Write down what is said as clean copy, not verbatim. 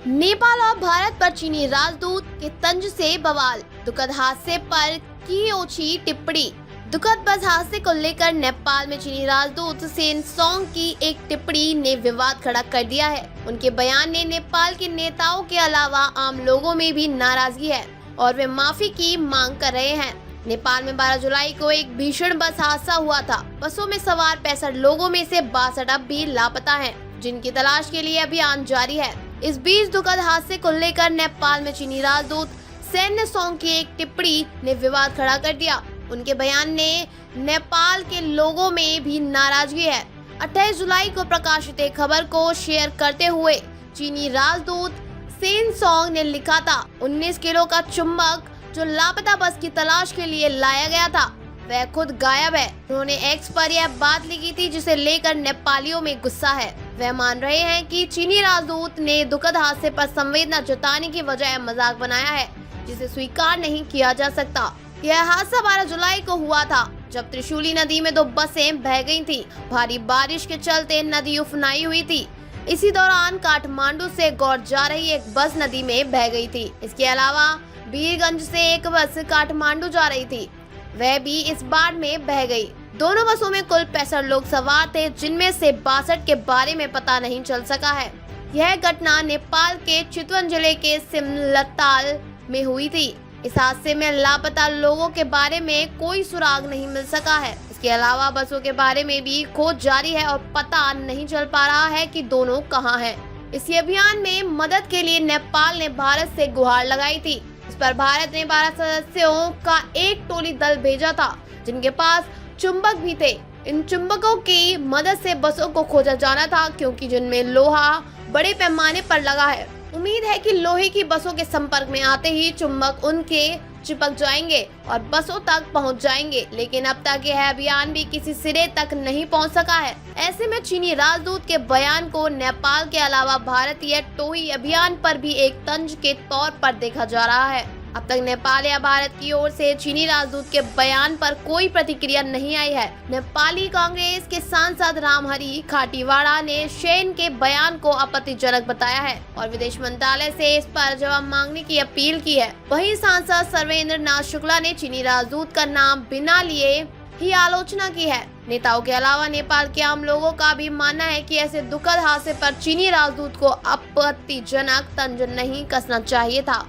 नेपाल और भारत पर चीनी राजदूत के तंज से बवाल। दुखद हादसे पर की ओछी टिप्पणी। दुखद बस हादसे को लेकर नेपाल में चीनी राजदूत सेन सोंग की एक टिप्पणी ने विवाद खड़ा कर दिया है। उनके बयान ने नेपाल के नेताओं के अलावा आम लोगों में भी नाराजगी है और वे माफी की मांग कर रहे हैं। नेपाल में 12 जुलाई को एक भीषण बस हादसा हुआ था। बसों में सवार 65 लोगों में से 62 अब भी लापता हैं, जिनकी तलाश के लिए अभियान जारी है। इस बीच दुखद हादसे को लेकर नेपाल में चीनी राजदूत सेन सोंग की एक टिप्पणी ने विवाद खड़ा कर दिया। उनके बयान ने नेपाल के लोगों में भी नाराजगी है। 28 जुलाई को प्रकाशित एक खबर को शेयर करते हुए चीनी राजदूत सेन सोंग ने लिखा था, 19 किलो का चुंबक जो लापता बस की तलाश के लिए लाया गया था वह खुद गायब है। उन्होंने एक्स पर यह बात लिखी थी, जिसे लेकर नेपालियों में गुस्सा है। वह मान रहे हैं कि चीनी राजदूत ने दुखद हादसे पर संवेदना जताने की बजाय मजाक बनाया है, जिसे स्वीकार नहीं किया जा सकता। यह हादसा 12 जुलाई को हुआ था, जब त्रिशूली नदी में 2 बसें बह गई थी। भारी बारिश के चलते नदी उफनाई हुई थी। इसी दौरान काठमांडू से गौर जा रही एक बस नदी में बह गई थी। इसके अलावा वीरगंज से एक बस काठमांडू जा रही थी, वह भी इस बाढ़ में बह गई। दोनों बसों में कुल 65 लोग सवार थे, जिनमें से 62 के बारे में पता नहीं चल सका है। यह घटना नेपाल के चितवन जिले के सिमलताल में हुई थी। इस हादसे में लापता लोगों के बारे में कोई सुराग नहीं मिल सका है। इसके अलावा बसों के बारे में भी खोज जारी है और पता नहीं चल पा रहा है कि दोनों कहां हैं। इसी अभियान में मदद के लिए नेपाल ने भारत से गुहार लगाई थी। इस पर भारत ने 12 सदस्यों का एक टोली दल भेजा था, जिनके पास चुंबक भी थे। इन चुंबकों की मदद से बसों को खोजा जाना था, क्योंकि जिनमें लोहा बड़े पैमाने पर लगा है। उम्मीद है कि लोहे की बसों के संपर्क में आते ही चुंबक उनके चिपक जाएंगे और बसों तक पहुंच जाएंगे, लेकिन अब तक यह अभियान भी किसी सिरे तक नहीं पहुंच सका है। ऐसे में चीनी राजदूत के बयान को नेपाल के अलावा भारतीय टोही अभियान पर भी एक तंज के तौर पर देखा जा रहा है। अब तक नेपाल या भारत की ओर से चीनी राजदूत के बयान पर कोई प्रतिक्रिया नहीं आई है। नेपाली कांग्रेस के सांसद रामहरि खाटीवाड़ा ने सेन के बयान को आपत्तिजनक बताया है और विदेश मंत्रालय से इस पर जवाब मांगने की अपील की है। वहीं सांसद सर्वेंद्र नाथ शुक्ला ने चीनी राजदूत का नाम बिना लिए ही आलोचना की है। नेताओं के अलावा नेपाल के आम लोगों का भी मानना है कि ऐसे दुखद हादसे पर चीनी राजदूत को आपत्तिजनक तंज नहीं कसना चाहिए था।